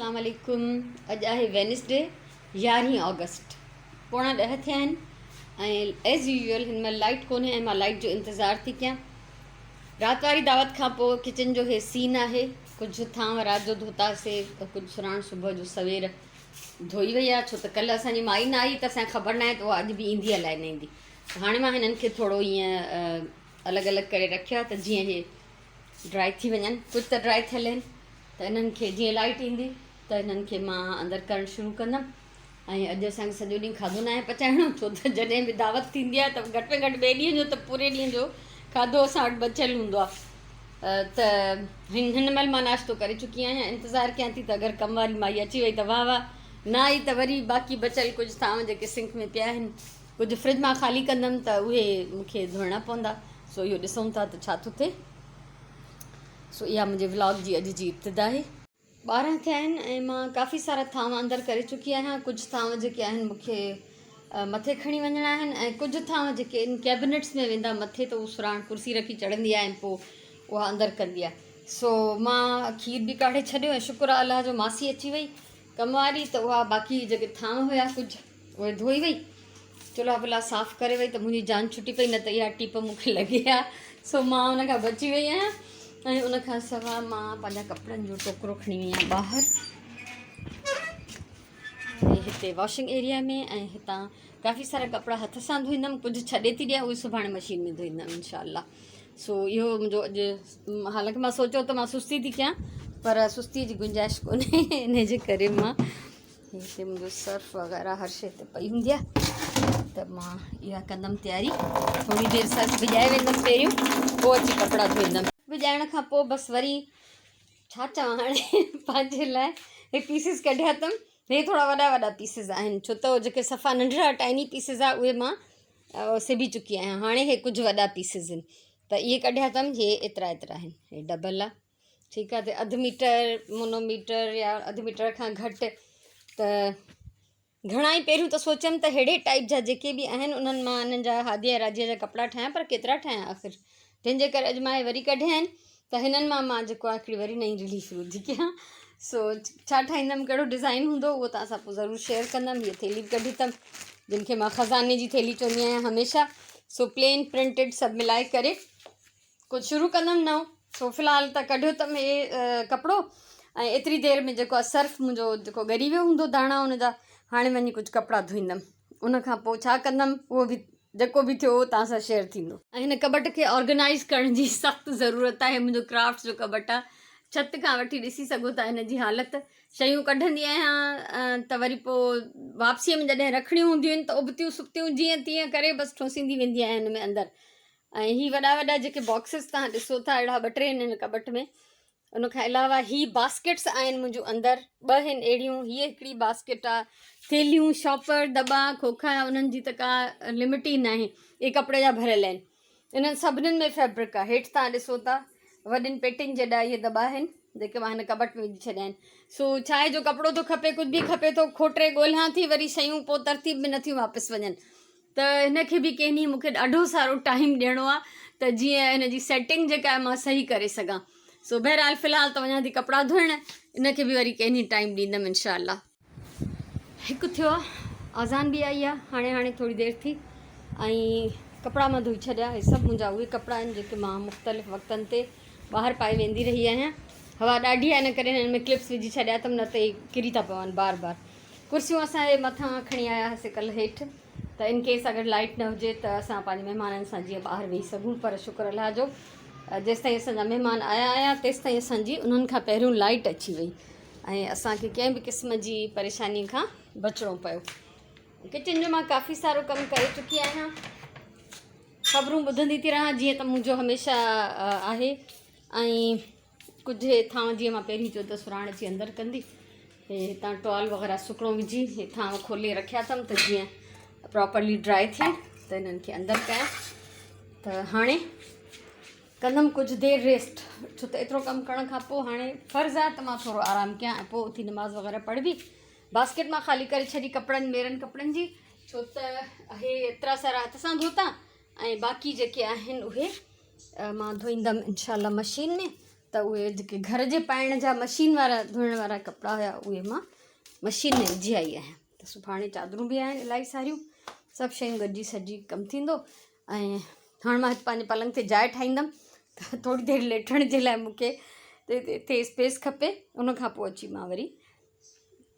अस्सलाम वालेकुम। अॼु आहे वेनसडे 11 ऑगस्ट, 9:45 थिया आहिनि ऐं एज़ यूजुअल हिन महिल लाइट कोन्हे ऐं मां लाइट जो इंतज़ारु थी कयां। राति वारी दावत खां पोइ किचन जो हे सीन आहे। कुझु थांव राति जो धोतासीं त कुझु सुराण सुबुह जो सवेर धोई वई आहे, छो त कल्ह असांजी माई न आई त असांखे ख़बर न आहे त उहा अॼु बि ईंदी अलाए न ईंदी। हाणे मां हिननि खे थोरो ईअं अलॻि अलॻि करे रखियो आहे त जीअं हे ड्राई थी वञनि। कुझु त ड्राई थियल आहिनि त हिननि खे जीअं लाइट ईंदी त हिननि खे मां अंदरि करणु शुरू कंदमि। ऐं अॼु असांखे सॼो ॾींहुं खाधो न आहे पचाइणो, छो त जॾहिं बि दावत थींदी आहे त घटि में घटि ॿिए ॾींहं जो त पूरे ॾींहं जो खाधो असां वटि बचियलु हूंदो आहे। त हिन महिल मां नाश्तो करे चुकी आहियां, इंतज़ारु कयां थी त अगरि कम वारी माई अची वई त वाह वाह, न आई त वरी बाक़ी बचियलु कुझु थांव जेके सिंक में पिया आहिनि कुझु फ्रिज मां ख़ाली कंदमि त उहे मूंखे धोइणा पवंदा। सो इहो ॾिसूं था त छा थो थिए। सो इहा मुंहिंजे व्लॉग जी अॼु जी इब्तिदा आहे। 12 थिया आहिनि ऐं मां काफ़ी सारा थांव अंदरि करे चुकी आहियां। कुझु थांव जेके आहिनि मूंखे मथे खणी वञिणा आहिनि ऐं कुझु थांव जेके इन कैबिनेट्स में वेंदा मथे त उहो सुराण कुर्सी रखी चढ़ंदी आहे ऐं पोइ उहा अंदरि कंदी आहे। सो मां खीर बि काढ़े छॾियो ऐं शुक्र आहे अलाह जो मासी अची वई कम वारी, त उहा बाक़ी जेके थांव हुया कुझु उहे धोई वई, चुल्हा वुल्हा साफ़ु करे वई, त मुंहिंजी जान छुटी पई, न त इहा टीप मूंखे लॻी आहे। सो मां उन खां बची वई आहियां ऐं उनखां सवाइ मां पंहिंजा कपिड़नि जो टोकरो खणी वई आहियां ॿाहिरि ऐं हिते वॉशिंग एरिया में। ऐं हितां काफ़ी सारा कपिड़ा हथ सां धोईंदमि, कुझु छॾे थी ॾियां, उहे सुभाणे मशीन में धोईंदमि इंशाअल्लाह। सो इहो मुंहिंजो अॼु, हालांकि मां सोचियो त मां सुस्ती थी कयां पर सुस्तीअ जी गुंजाइश कोन्हे, इन जे करे मां हिते मुंहिंजो सर्फ वग़ैरह हर शइ हिते पई हूंदी आहे त मां इहा कंदमि तयारी। थोरी देरि सर्फ भिॼाए वेंदमि पहिरियों, पोइ अची कपिड़ा धोईंदमि। विझाइण खां पोइ बसि वरी छा चवां हाणे पंहिंजे लाइ हे पीसिस कढिया अथमि। हे थोरा वॾा वॾा पीसिस आहिनि, छो त जेके सफ़ा नंढड़ा टाइनी पीसिस आहे उहे मां सिबी चुकी आहियां। हाणे हे कुझु वॾा पीसिस आहिनि त इहे कढिया अथमि। हे एतिरा एतिरा आहिनि, हे डबल आहे, ठीकु आहे। त 1/2 मीटर मोनोमीटर या 1/2 मीटर खां घटि त घणा ई पहिरियों त सोचियमि त अहिड़े टाइप जा जेके बि आहिनि उन्हनि मां इन्हनि जा हादिया राजीअ जा कपिड़ा ठाहियां, पर केतिरा ठाहियां आख़िर। तंहिंजे करे अॼु मां वरी कढिया आहिनि त हिननि मां जेको आहे हिकिड़ी वरी नई रिलीज़ शुरू थी कयां। सो छा ठाहींदमि, कहिड़ो डिज़ाइन हूंदो, उहो तव्हां सां पोइ ज़रूरु शेयर कंदमि। हीअ थैली बि कढी अथमि जिन खे मां ख़ज़ाने जी थैली चवंदी आहियां हमेशह। सो प्लेन प्रिंटेड सभु मिलाए करे कुझु शुरू कंदमि नओं। सो फ़िलहालु त कढियो अथमि हे कपिड़ो ऐं एतिरी देरि में जेको आहे सर्फ मुंहिंजो जेको ॻरी वियो हूंदो दाणा हुन जा, हाणे वञी कुझु कपिड़ा धोईंदमि। उनखां पोइ छा कंदमि उहो बि जेको बि थियो उहो तव्हां सां शेयर थींदो। ऐं हिन कबट खे ऑर्गेनाइज़ करण जी सख़्तु ज़रूरत आहे। मुंहिंजो क्राफ्ट जो कबट आहे, छिति खां वठी ॾिसी सघो था हिन जी हालति। शयूं कढंदी आहियां त वरी पोइ वापसीअ में जॾहिं रखणियूं हूंदियूं आहिनि त उबतियूं सुबतियूं जीअं तीअं करे बसि ठोसींदी वेंदी आहियां हिन में अंदरि। ऐं हीअ वॾा वॾा जेके बॉक्सिस तव्हां ॾिसो था, अहिड़ा 2-3 आहिनि हिन कबट में। उनखां अलावा हीअ बास्केट्स आहिनि मुंहिंजूं अंदरि, 2 आहिनि अहिड़ियूं। हीअ हिकिड़ी बास्केट आहे, थेलियूं शॉपर दॿा खोखा, उन्हनि जी त का लिमिट ई न आहे, इहे कपिड़े जा भरियल आहिनि। इन्हनि सभिनीनि में फैब्रिक आहे। हेठि तव्हां ॾिसो था वॾियुनि पेटियुनि जेॾा इहे दॿा आहिनि जेके मां हिन कबट में विझी छॾिया आहिनि। सो छा आहे, जो कपिड़ो थो खपे, कुझु बि खपे थो, खोटे ॻोल्हियां थी, वरी शयूं पोइ तरतीब में नथियूं वापसि वञनि, त हिनखे बि कंहिं ॾींहुं मूंखे ॾाढो सारो टाइम ॾियणो आहे त जीअं हिन जी सेटिंग जेका आहे मां सही करे सघां। सो बहरहाल फ़िलहालु त वञां थी कपिड़ा धोइण, इनखे बि वरी कंहिं ॾींहुं टाइम ॾींदमि इंशाअल्लाह। हिकु थियो आहे, अज़ान बि आई आहे हाणे थोरी देरि थी ऐं कपिड़ा मां धोई छॾिया। हे सभु मुंहिंजा उहे कपिड़ा आहिनि जेके मां मुख़्तलिफ़ वक़्तनि ते ॿाहिरि पाए वेंदी रही आहियां। हवा ॾाढी आहे, इन करे हिन में क्लिप्स विझी छॾिया अथमि, न त इहे किरी था पवनि बार बार। कुर्सियूं असांजे मथां खणी आया हुआसीं कल्ह हेठि, त इन केस अगरि लाइट न हुजे त असां पंहिंजे महिमाननि सां जीअं ॿाहिरि वेही सघूं। पर शुक्र अलाह जो जेसिताईं असांजा महिमान आया तेसिताईं असांजी उन्हनि खां पहिरियों लाइट अची वई ऐं असांखे कंहिं बि क़िस्म जी परेशानी खां बचिणो पियो। किचन जो मां काफ़ी सारो कमु करे चुकी आहियां, ख़बरूं ॿुधंदी थी रहां जीअं त मुंहिंजो हमेशह आहे। ऐं कुझु थांव जीअं मां पहिरीं चयो त सुराण अची अंदरि कंदी, हे हितां टॉल वग़ैरह सुकणो विझी हे थांव खोले रखिया अथमि त जीअं प्रॉपरली ड्राई थियनि त हिननि खे अंदरि कयां। त हाणे कंदमि कुझु देरि रेस्ट, छो त एतिरो कमु करण खां पोइ हाणे फ़र्ज़ु आहे त मां थोरो आरामु कयां ऐं पोइ उथी नमाज़ वग़ैरह पढ़बी। बास्केट मां ख़ाली करे छॾी कपिड़नि मेरनि कपिड़नि जी, छो त हे एतिरा सारा हथ सां धोता ऐं बाक़ी जेके आहिनि उहे मां धोईंदमि इंशाअल्लाह मशीन में। त उहे जेके घर जे पाइण जा मशीन वारा धोइण वारा कपिड़ा हुया उहे मां मशीन में विझी आई आहियां। त सुभाणे चादरूं बि आहिनि इलाही सारियूं, सभु शयूं गॾिजी सॼी कमु थींदो। ऐं हाणे मां पंहिंजे पलंग ते जाइ ठाहींदमि त थोरी देरि लेटण जे लाइ मूंखे ते स्पेस खपे। उन खां पोइ अची मां वरी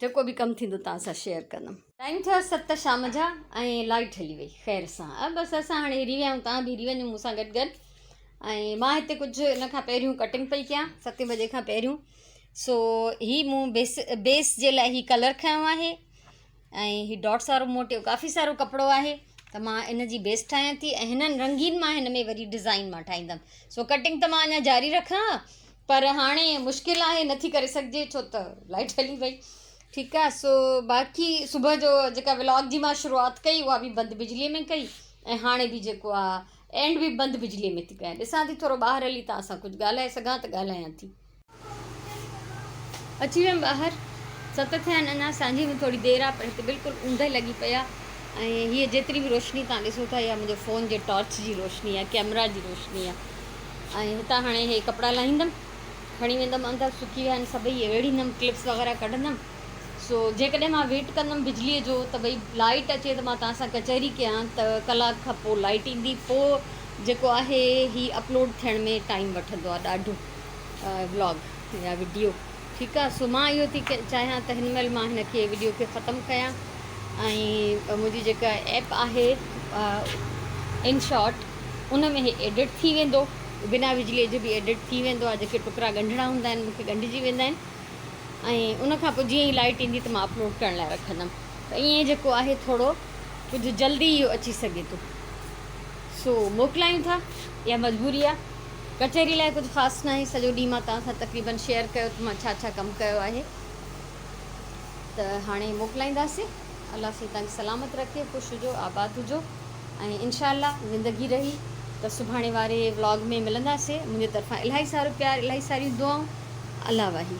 जेको बि कमु थींदो तव्हां सां शेयर कंदमि। टाइम थियो 7 शाम जा ऐं लाइट हली वई ख़ैर सां। बसि असां हाणे हिरी विया आहियूं, तव्हां बि हिरी वञो मूंसां गॾु गॾु। ऐं मां हिते कुझु इन खां पहिरियों कटिंग पई कयां 7 बजे खां पहिरियों। सो हीअ मूं बेस जे लाइ हीअ कलर खयों आहे ऐं हीअ डॉट्स वारो मूं वटि काफ़ी सारो कपिड़ो आहे त मां इन जी बेस ठाहियां थी ऐं हिननि रंगीन मां हिन में वरी डिज़ाइन मां ठाहींदमि। सो कटिंग त मां अञा जारी रखां, पर हाणे मुश्किल आहे, नथी करे सघिजे छो त लाइट हली वई। ठीकु आहे। सो बाक़ी सुबुह जो जेका व्लॉग जी मां शुरूआति कई उहा बि बंदि बिजलीअ में कई ऐं हाणे बि जेको आहे एंड बि बंदि बिजलीअ में थी कयां। ॾिसां थी थोरो ॿाहिरि हली तव्हां सां कुझु ॻाल्हाए सघां त ॻाल्हायां थी। अची वियमि ॿाहिरि, 7 थिया आहिनि अञा, सांझी में थोरी देरि आहे पर हिते बिल्कुलु ऊंदहि लॻी पई आहे। ऐं हीअ जेतिरी बि रोशनी तव्हां ॾिसो था इहा मुंहिंजे फ़ोन जे टॉर्च जी रोशनी आहे, कैमरा जी रोशनी आहे। ऐं हितां हाणे इहे कपिड़ा लाहींदमि, खणी वेंदमि अंदरि, सुकी विया आहिनि सभई, वेड़ींदमि, क्लिप्स वग़ैरह कढंदमि। सो जेकॾहिं मां वेट कंदमि बिजलीअ जो त भई लाइट अचे त मां तव्हां सां कचहरी कयां त कलाक खां पोइ लाइट ईंदी, पोइ जेको आहे हीअ अपलोड थियण में टाइम वठंदो आहे ॾाढो व्लॉग या वीडियो। ठीकु आहे। सो मां इहो थी चाहियां त हिन महिल मां हिन खे वीडियो खे ख़तमु कयां ऐं मुंहिंजी जेका ऐप आहे InShot उन में इहे एडिट थी वेंदो, बिना बिजलीअ जो बि एडिट थी वेंदो आहे। जेके टुकड़ा ॻंढिणा हूंदा आहिनि मूंखे ॻंढिजी वेंदा आहिनि ऐं उन खां पोइ जीअं ई लाइट ईंदी त मां अपलोड करण लाइ रखंदमि। त ईअं जेको आहे थोरो कुझु जल्दी इहो अची सघे थो। सो मोकिलायूं था, इहा मजबूरी आहे, कचहरी लाइ कुझु ख़ासि न आहे। सॼो ॾींहुं मां तव्हां सां तक़रीबन शेयर कयो त मां छा छा कमु कयो आहे। त हाणे मोकिलाईंदासीं। अलाह साईं तव्हांखे सलामत रखे, ख़ुशि हुजो, आबाद हुजो ऐं इंशाअल्लाह ज़िंदगी रही त सुभाणे वारे व्लॉग में मिलंदासीं। मुंहिंजे तरफ़ां इलाही सारो प्यार, इलाही सारियूं दुआऊं। अल्लाह वाही।